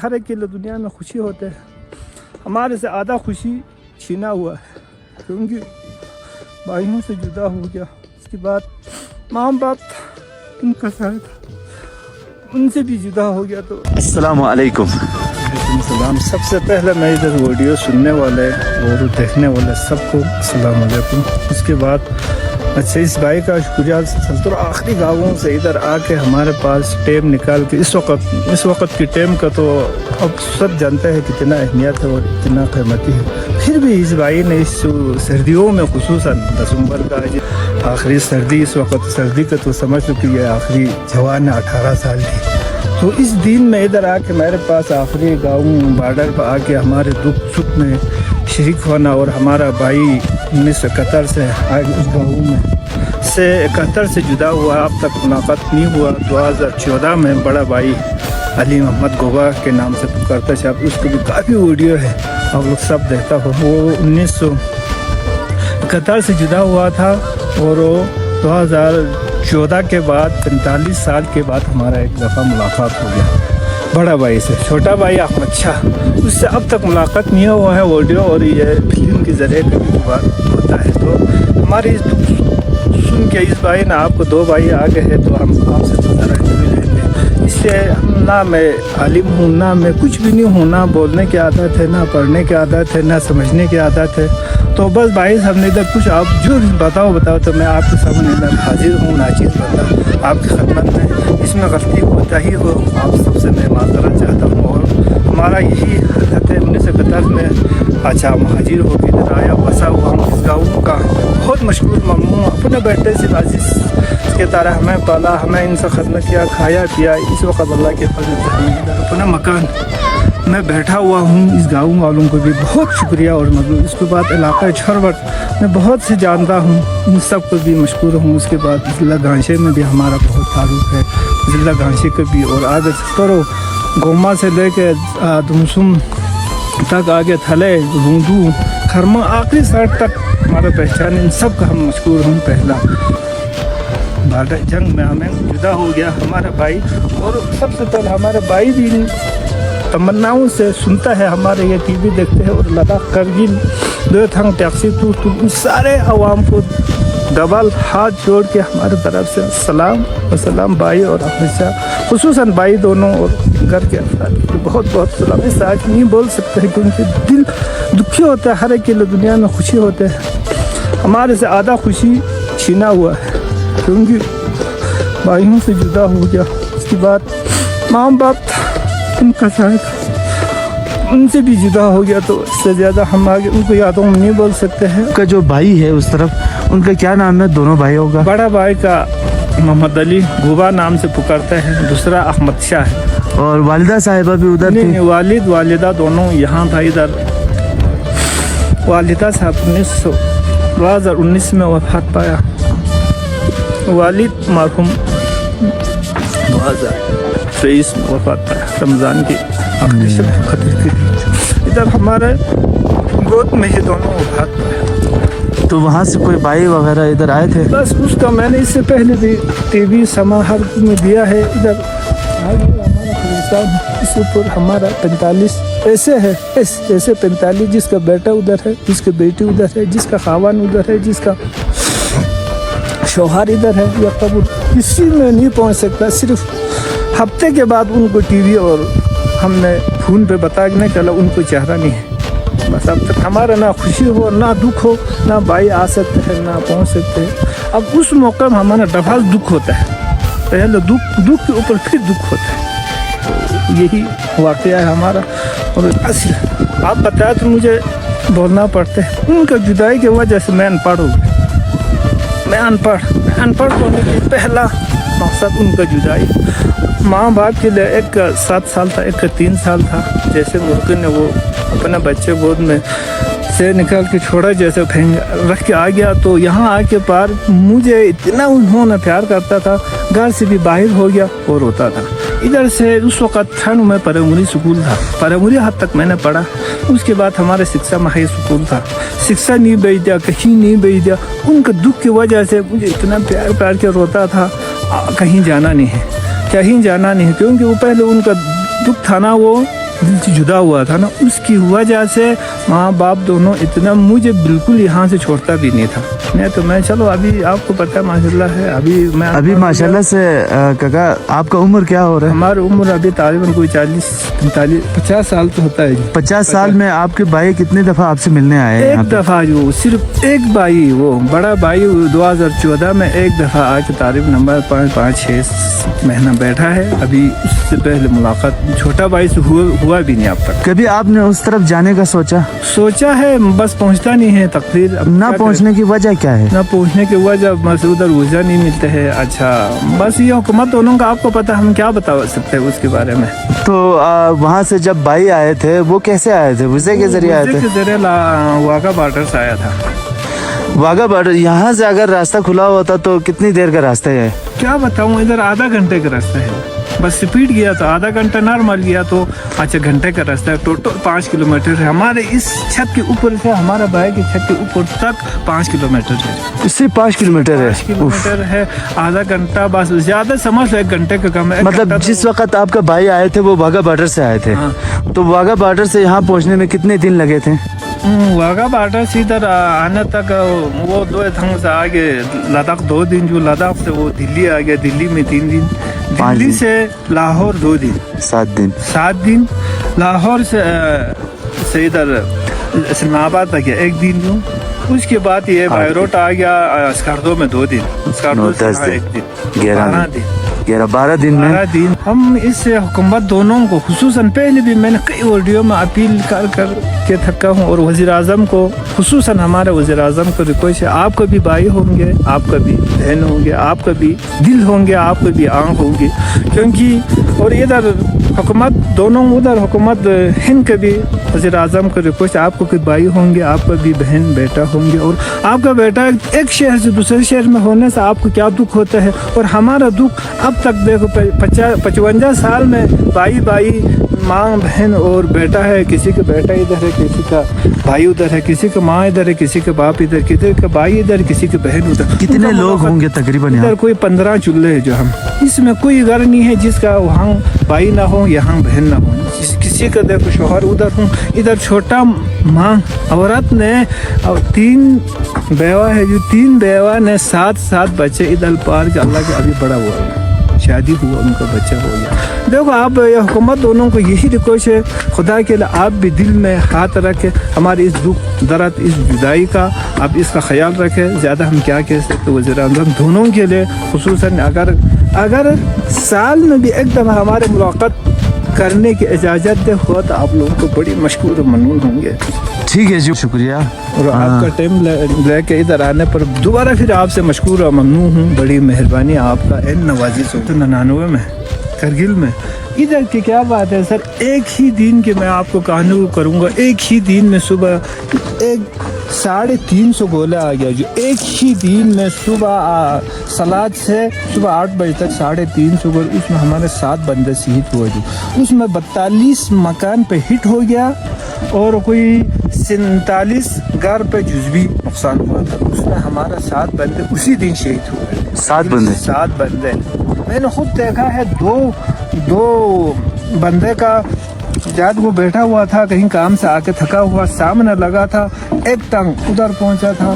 ہر ایک کے لیے دنیا میں خوشی ہوتے ہے. ہمارے سے آدھا خوشی چھینا ہوا ہے کیونکہ بھائیوں سے جدا ہو گیا. اس کے بعد ماں باپ ان کا ساتھ ان سے بھی جدا ہو گیا. تو السلام علیکم. وعلیکم السلام. سب سے پہلے میں ادھر ویڈیو سننے والے اور دیکھنے والے سب کو السلام علیکم. اس کے بعد اچھا اس بھائی کا شکریہ سلطر آخری گاؤں سے ادھر آ کے ہمارے پاس ٹیم نکال کے اس وقت کی ٹیم کا تو اب سب جانتے ہیں کتنا اہمیت ہے اور اتنا قیمتی ہے. پھر بھی اس بھائی نے اس سردیوں میں خصوصاً دسمبر کا آخری سردی, اس وقت سردی کا تو سمجھ لو کہ یہ آخری جوان 18 سال کی, تو اس دن میں ادھر آ کے میرے پاس آخری گاؤں بارڈر پر آ کے ہمارے دکھ سکھ میں شریک ہونا. اور ہمارا بھائی 1971 سے آج اس گاؤں میں سے 71 سے جدا ہوا, اب تک ملاقات نہیں ہوا. 2014 میں بڑا بھائی علی محمد گوبا کے نام سے پکارتا ہے, اس کی بھی کافی ویڈیو ہے آپ لوگ سب دیکھتا ہو. وہ 1971 سے جدا ہوا تھا اور 2014 کے بعد 45 سال کے بعد ہمارا ایک دفعہ ملاقات ہو گیا بڑا بھائی سے. چھوٹا بھائی احمد شاہ, اس سے اب تک ملاقات نہیں ہوا ہے ویڈیو اور یہ فلم کے ذریعے کبھی بات ہوتا ہے. تو ہماری سن کے اس بھائی نے آپ کو 2 بھائی آ گئے ہیں تو ہم آپ سے تو ذرا جڑے رہیں گے. اس سے نہ میں عالم ہوں, نہ میں کچھ بھی نہیں ہوں, نہ بولنے کی عادت ہے, نہ پڑھنے کی عادت ہے, نہ سمجھنے کی عادت ہے. تو بس بھائی ہم نے ادھر کچھ آپ جو بتاؤ تو میں آپ کے سامنے ادھر حاضر ہوں, ناچیز بندہ آپ کی خدمت میں. اس میں غلطی ہوتا ہی ہو, آپ سب سے میں معذرت چاہتا ہوں. اور ہمارا یہی حالت ہے 1971 میں اچھا مہاجر ہو کے ادھر آیا بسا ہوا ہم اس گاؤں کا بہت مشکور ممنون. اپنے بیٹے سے عزیز کے طرح ہمیں پالا, ہمیں ان سے خدمت کیا, کھایا پیا. اس وقت اللہ کے فضل سے ہمیں اپنا مکان میں بیٹھا ہوا ہوں. اس گاؤں والوں کو بھی بہت شکریہ اور مدد. اس کے بعد علاقہ چھروٹ میں بہت سے جانتا ہوں, ان سب کو بھی مشکور ہوں. اس کے بعد ضلع گانشے میں بھی ہمارا بہت تعلق ہے, ضلع گانشے کے بھی. اور آگے کرو گوما سے لے کے دمسم تک, آگے تھلے روندو کھرما آخری سائڈ تک ہمارا پہچان. ان سب کا ہم مشکور ہوں. پہلا بارڈر جنگ میں ہمیں جدا ہو گیا ہمارا بھائی, اور سب سے پہلے ہمارے بھائی بھی تمناؤں سے سنتا ہے, ہمارے یہ ٹی وی دیکھتے ہیں. اور لداخ کرگل دو تھنگ ٹیکسی تو ان سارے عوام کو ڈبل ہاتھ جوڑ کے ہمارے طرف سے سلام بھائی اور احمد شاہ, خصوصاً بھائی دونوں اور گھر کے افراد کو بہت بہت سلام. اس آج نہیں بول سکتے ہیں کیونکہ دل دکھی ہوتا ہے. ہر ایک کے لیے دنیا میں خوشی ہوتے ہیں. ہمارے سے آدھا خوشی چھینا ہوا ہے کیونکہ بھائیوں سے جدا ہو گیا. اس کے بعد ماں باپ ان کا ساتھ ان سے بھی جدا ہو گیا. تو اس سے زیادہ ہم آگے ان کو یادوں میں نہیں بول سکتے ہیں. کا جو بھائی ہے اس طرف, ان کا کیا نام ہے دونوں بھائیوں کا؟ بڑا بھائی کا محمد علی گوبا نام سے پکارتے ہیں, دوسرا احمد شاہ ہے. اور والدہ صاحبہ بھی ادھر تھی؟ نہیں, والد والدہ دونوں یہاں تھا. ادھر والدہ صاحب 2019 میں وفات پایا. والد مرحوم 2023 میں وفات پایا رمضان کی آخری شب قدر کی. ادھر ہمارے گود میں ہی دونوں وفات پایا. تو وہاں سے کوئی بھائی وغیرہ ادھر آئے تھے؟ بس اس کا میں نے اس سے پہلے بھی ٹی وی سماہر میں دیا ہے. ادھر اس اوپر ہمارا 45 ایسے ہے, ایسے 45 جس کا بیٹا ادھر ہے, جس کی بیٹی ادھر ہے, جس کا خاوان ادھر ہے, جس کا شوہر ادھر ہے. یا قبول کسی میں نہیں پہنچ سکتا. صرف ہفتے کے بعد ان کو ٹی وی اور ہم نے فون پہ بتانے چلا ان کو چہرہ نہیں ہے. بس اب تک ہمارا نہ خوشی ہو نہ دکھ ہو, نہ بھائی آ سکتے ہیں نہ پہنچ سکتے ہیں. اب اس موقع میں ہمارا ڈبل دکھ ہوتا ہے. پہلے دکھ کے اوپر پھر دکھ ہوتا ہے. تو یہی واقعہ ہے ہمارا. اور اصل آپ بتائیں تو مجھے بولنا پڑتا ہے. ان کا جدائی کی وجہ سے میں ان پڑھ ہوں. میں ان پڑھ ہونے کے پہلا مقصد ان کا جدائی. ماں باپ کے لیے ایک کا 7 سال تھا, ایک کا 3 سال تھا. جیسے مرغے نے وہ اپنے بچے گود میں سے نکال کے چھوڑا, جیسے رکھ کے آ گیا. تو یہاں آ کے پار مجھے اتنا انہوں نے پیار کرتا تھا, گھر سے بھی باہر ہو گیا اور روتا تھا. ادھر سے اس وقت ٹھنڈ میں پرائمری اسکول تھا, پرائمری حد تک میں نے پڑھا. اس کے بعد ہمارے سکسا میں ہائی اسکول تھا. سکسا نہیں بھیج دیا, کہیں نہیں بھیج دیا. ان کا دکھ کی وجہ سے مجھے اتنا پیار کے روتا تھا. کہیں جانا نہیں ہے, کہیں جانا نہیں ہے. کیونکہ وہ پہلے ان کا دکھ تھا نا, وہ दिल से जुदा हुआ था ना, उसकी वजह से माँ बाप दोनों इतना मुझे बिल्कुल यहाँ से छोड़ता भी नहीं था। नहीं तो मैं चलो अभी आपको पता है माशाल्लाह है अभी माशाल्लाह से काका आपका उम्र क्या हो रहा है? हमारी उम्र अभी तकरीबन कोई 40-45-50 साल तो होता है जी। 50 साल में आपके भाई कितनी दफा आपसे मिलने आए हैं? एक दफा जो सिर्फ एक भाई, वो बड़ा भाई 2014 में एक दफा आके तारीफ नंबर 5-6 महीना बैठा है। अभी उससे पहले मुलाकात छोटा भाई से हुआ भी नहीं अब तक। कभी आपने उस तरफ जाने का सोचा है, बस पहुंचता नहीं है तकदीर। अब ना पहुंचने की वजह क्या है? ना पहुंचने की वजह बस उधर वीजा नहीं मिलते है। अच्छा बस ये हुकूमत दोनों का आपको पता, हम क्या बता सकते हैं उसके बारे में। तो वहाँ से जब भाई आए थे वो कैसे आए थे? वीजे के जरिए आए थे? के जरिए वाघा बॉर्डर से आया था। वाघा बॉर्डर, यहाँ से अगर रास्ता खुला होता तो कितनी देर का रास्ता है? क्या बताऊँ, इधर आधा घंटे का रास्ता है। बस स्पीड गया तो आधा घंटा, नॉर्मल गया तो अच्छा घंटे का रास्ता है। टोटल 5 किलोमीटर है। हमारे इस छत के ऊपर से हमारा भाई की छत के ऊपर तक 5 किलोमीटर है। इससे 5 किलोमीटर है? 5 किलोमीटर है। आधा घंटा बस, ज्यादा समझ लो 1 घंटे का कम है। मतलब जिस वक्त आपका भाई आए थे वो वाघा बॉर्डर से आए थे? हाँ। तो वाघा बॉर्डर से यहाँ पहुँचने में कितने दिन लगे थे? वाघा बॉर्डर से इधर आने तक वो 2 दिन से आगे लद्दाख 2 दिन, जो लद्दाख से वो दिल्ली आ गया, दिल्ली में 3 दिन, दिल्ली से लाहौर 2 दिन, 7 दिन, लाहौर से इधर इस्लामाबाद तक 1 दिन जो, उसके बाद ये बायरोट आ गया स्कार्दो में 2 दिन, स्कार्दो से 1 दिन, 12 दिन में हम इस हुकूमत दोनों को, खुसूसन पहले भी मैंने कई वीडियो में अपील कर के थका हूँ, और वज़ीर आज़म को, खुसूसन हमारे वज़ीर आज़म को रिक्वेस्ट है, आपका भी भाई होंगे, आपका भी बहन होंगे, आपका भी दिल होंगे, आपका भी आँख होंगे, क्योंकि और इधर हुकूमत दोनों, उधर हुकूमत हिंद के भी वज़ीर आज़म को रिक्वेस्ट, आपको कोई भाई होंगे, आपका भी बहन बेटा होंगे, और आपका बेटा एक शहर से दूसरे शहर में होने से आपको क्या दुख होता है, और हमारा दुख अब तक देखो 55 साल में भाई माँ बहन और बेटा है, किसी का बेटा इधर है, किसी का भाई उधर है, किसी का माँ इधर है, किसी का बाप इधर, किसी का भाई इधर, किसी की बहन उधर। कितने लोग होंगे तकरीबन यहाँ? इधर कोई 15 चूल्हे है जो हम, इसमें कोई घर नहीं है जिसका वहाँ भाई ना हो, यहाँ बहन ना हो। किसी का देखो शोहर उधर हूँ, इधर छोटा माँ औरत ने 3 बेवा है, जो 3 बेवा ने 7 बच्चे इधर पार के, अल्लाह के अभी बड़ा हुआ है, शादी हुआ, उनका बच्चा हो गया। देखो आप ये हुकूमत दोनों को यही रिक्वेस्ट है, खुदा के लिए आप भी दिल में हाथ रखें, हमारी इस दुख दर्द, इस जुदाई का आप इसका ख्याल रखें। ज़्यादा हम क्या कह सकते, वज़ीर आज़म दोनों के लिए खुसूसन अगर साल में भी एक दफ़ा हमारे मुलाकात करने की इजाज़त दे हो तो आप लोगों को बड़ी मशकूर ममनून होंगे। ठीक है जी, शुक्रिया। और आपका टाइम लेके इधर आने पर दोबारा फिर आपसे मशकूर और ममनून हूँ, बड़ी मेहरबानी आपका। एन नवाजी 99 में करगिल में, इधर की क्या बात है सर, एक ही दिन के मैं आपको कहानी करूँगा, एक ही दिन में सुबह 350 गोला आ गया, जो एक ही दिन में सुबह सलाद से सुबह 8 बजे तक 350 गोले, उसमें हमारे 7 बंदे शहीद हुए, जो उसमें 42 मकान पे हिट हो गया, और कोई 47 घर पे जुज़वी नुकसान हुआ था, उसमें हमारा 7 बंदे उसी दिन शहीद हुए। 7 बंदे मैंने खुद देखा है। दो बंदे का जब वो बैठा हुआ था कहीं काम से आके थका हुआ, सामने लगा था, एक टंग उधर पहुंचा था,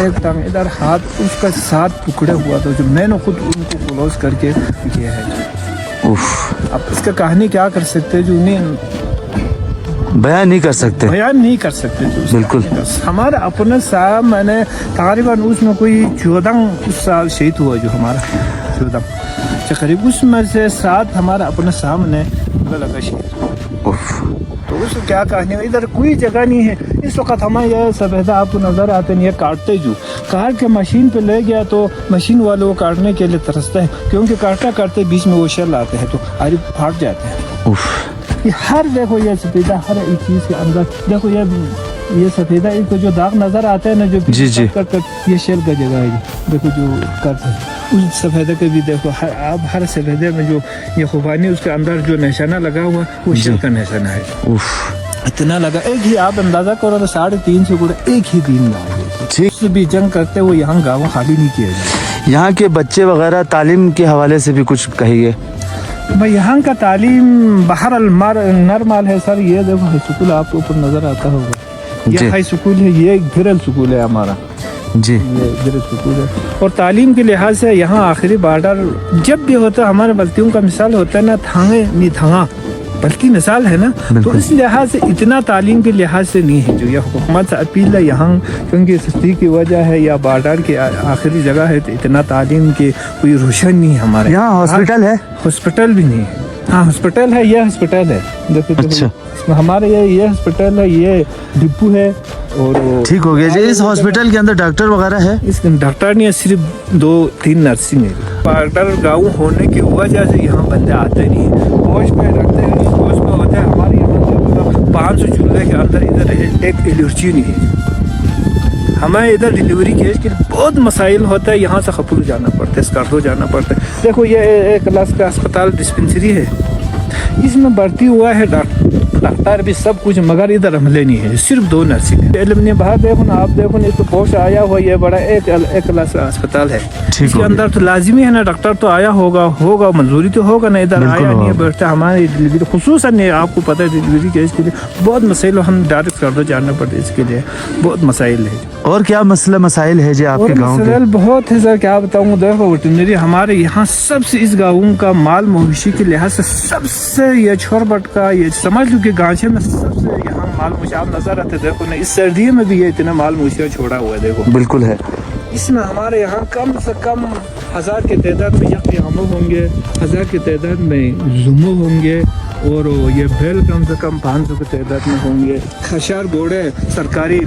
एक टंग इधर, हाथ उसका 7 टुकड़े हुआ था, जो मैंने खुद उनको क्लोज करके किया है। अब इसका कहानी क्या कर सकते, जो नहीं बयान नहीं कर सकते, बिल्कुल। हमारा अपने साहब, मैंने तकरीबन उसमें कोई 14 साल शहीद हुआ, जो हमारा 14 करीब, उसमें से 7 हमारा अपने सामने लगा शहीद। तो उसको क्या कहानी, इधर कोई जगह नहीं है इस वक्त। हमें यह सफेदा आपको नज़र आते नहीं है, काटते जो काट के मशीन पे ले गया तो मशीन वाले वो काटने के लिए तरसते हैं, क्योंकि काटते बीच में वो शेल आते हैं तो आरी फाट जाते हैं। ये हर देखो ये सफेदा, हर एक चीज़ के अंदर देखो ये सफेदा, इसको जो दाग नजर आता है ना, जो जी कर ये शेल का जगह है, देखो जो करते हैं उस सफेदे के भी देखो, हर सफेदे में जो ये खुबानी उसके अंदर जो निशाना लगा हुआ वो शेल का निशाना है। इतना लगा, एक ही आप अंदाजा करो तो 350 गोले एक ही दिन में आ गए। उससे भी जंग करते हुए यहाँ गाँव खाली नहीं किया जाए। यहाँ के बच्चे वगैरह तालीम के हवाले से भी कुछ कहिए। भाई यहाँ का तालीम बाहर नॉर्मल है सर। ये देखो हाई स्कूल आपको ऊपर नजर आता होगा, जी। ये हाई स्कूल है, ये गिरल स्कूल है हमारा, जी ये गिरल स्कूल है। और तालीम के लिहाज से यहाँ आखिरी बॉर्डर जब भी होता है, हमारे बल्तियों का मिसाल होता है ना, थांगे नहीं थांगा बल्कि मिसाल है ना, तो बिल्कुल। इस लिहाज से इतना तालीम के लिहाज से नहीं है। जो ये हुकूमत से अपील है यहाँ, क्योंकि सस्ती की वजह है या बॉर्डर की आखिरी जगह है, तो इतना तालीम की कोई रोशन नहीं है हमारे यहाँ हॉस्पिटल है? हॉस्पिटल भी नहीं है। हाँ हॉस्पिटल है, ये हॉस्पिटल है, देखो अच्छा। इसमें हमारे ये हॉस्पिटल है, ये डिपो है। और ठीक हो गया जी। इस हॉस्पिटल के अंदर डॉक्टर वगैरह है? इस डॉक्टर नहीं है, सिर्फ 2-3 नर्सिंग है। बॉर्डर गाँव होने की वजह से यहाँ बंदे आते नहीं है, पोस्ट पे रखते हैं, पोस्ट पे होता है। हमारे यहाँ 500 चूल्हे के अंदर इधर एक एलर्जी नहीं है। हमें इधर डिलीवरी केस के बहुत मसाइल होता है, यहाँ से खपुर जाना पड़ता है, स्कार्डो जाना पड़ता है। देखो ये एक क्लास का अस्पताल डिस्पेंसरी है, इसमें भर्ती हुआ है डॉक्टर भी सब कुछ, मगर इधर हमले नहीं है, सिर्फ 2 नर्सिंग है। इल्म बाहर देखो ना, आप देखो ना, तो पोस्ट आया हुआ, ये बड़ा एक क्लास का अस्पताल है, इसके अंदर तो लाजिमी है ना डॉक्टर तो आया होगा मंजूरी तो होगा ना, इधर आया नहीं है, बैठता हमारी डिलीवरी खुसूसन नहीं, आपको पता है डिलीवरी के इसके लिए बहुत मसाइल, हम डायरेक्ट स्कार्डो जाना पड़ता है, इसके लिए बहुत मसाइल है। और क्या मसला मसाइल है जी आपके गाँव के? मसाइल बहुत है सर, क्या बताऊँ। देखो वेटरनरी हमारे यहाँ सबसे, इस गाँव का माल मवेशी के लिहाज से सबसे, ये छोरबट का, ये समझ लो कि गांचे में सबसे यहाँ माल मवेशी आप नजर आते, देखो ना, इस सर्दी में भी ये इतना माल मवेशी छोड़ा हुआ है, देखो बिल्कुल है। इसमें हमारे यहाँ कम से कम 1000 की तादाद में यकयामो होंगे, 1000 की तादाद में जुमो होंगे, और ये बैल कम से कम 500 की तादाद में होंगे। खशार घोड़े सरकारी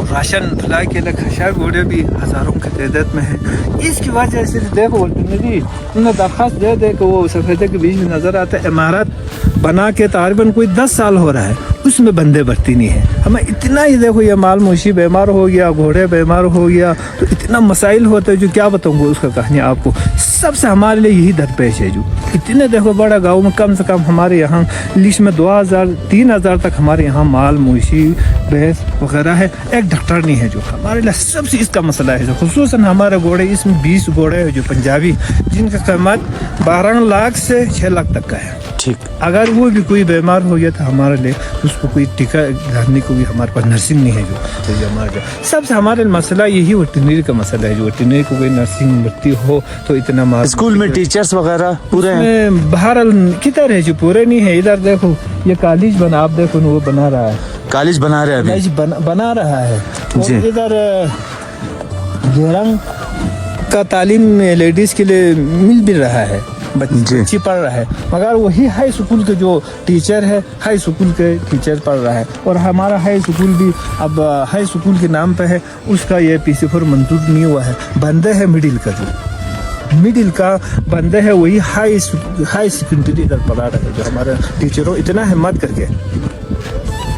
राशन ढुलाई के लिए खशार घोड़े भी हज़ारों की तादाद में है। इसकी वजह से देखो वेटरनरी उन्हें दरख्वास्त दे दे कि वो सफ़ेदे के बीच में नज़र आता है, इमारत बना के तकरीबन कोई 10 साल हो रहा है, उसमें बंदे भर्ती नहीं है। हमें इतना ही देखो, ये माल मवेशी बीमार हो गया, घोड़े बीमार हो गया, तो इतना मसाइल होते हैं जो क्या बताऊँगा उसका कहानी आपको। सबसे हमारे लिए यही दरपेश है, जो इतने देखो बड़ा गाँव में कम से कम हमारे यहाँ लिस्ट में 2000-3000 तक हमारे यहाँ माल मवेशी भैंस वगैरह है, एक डॉक्टर नहीं है। जो हमारे लिए सबसे इसका मसला है, जो खुसूसन हमारे घोड़े, इसमें 20 घोड़े हैं जो पंजाबी, जिनका कीमत 12 लाख से 6 लाख तक का है। ठीक। अगर वो भी कोई बीमार हो गया तो हमारे लिए उसको कोई टीका लगाने को भी हमारे पास नर्सिंग नहीं है। जो तो हमारे सबसे हमारे मसला यही वेटरनरी का मसला है, जो वेटरनरी को कोई नर्सिंग भर्ती हो तो इतना माल। स्कूल में टीचर्स वगैरह पूरे हैं? बहरहाल किधर है, जो पूरे नहीं है। इधर देखो ये कॉलेज बना, आप देखो वो बना रहा है, कॉलेज बना रहे हैं अभी? बना रहा है। जी। और इधर जोरंग का तालीम लेडीज के लिए मिल भी रहा है, बच्ची पढ़ रहा है, मगर वही हाई स्कूल के जो टीचर है, हाई स्कूल के टीचर पढ़ रहा है। और हमारा हाई स्कूल भी अब हाई स्कूल के नाम पे है, उसका ये PC4 मंजूर नहीं हुआ है, बंदे है मिडिल का, जो मिडिल का बंदे है वही हाई सेकेंडरी इधर पढ़ा रहा है। जो हमारे टीचरों इतना हिम्मत करके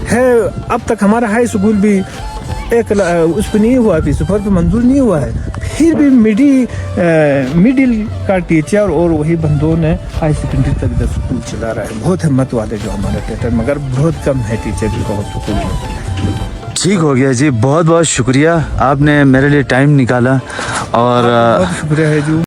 है, अब तक हमारा हाई स्कूल भी एक उस पर नहीं हुआ, PC4 पे मंजूर नहीं हुआ है, फिर भी मिडिल का टीचर और वही बंदों ने हाई सेकेंडरी तक इधर स्कूल चला रहा है। बहुत हिम्मत वाले जो हमारे टीचर, मगर बहुत कम है टीचर भी बहुत स्कूल में। ठीक हो गया जी, बहुत बहुत शुक्रिया, आपने मेरे लिए टाइम निकाला। और बहुत शुक्रिया है जो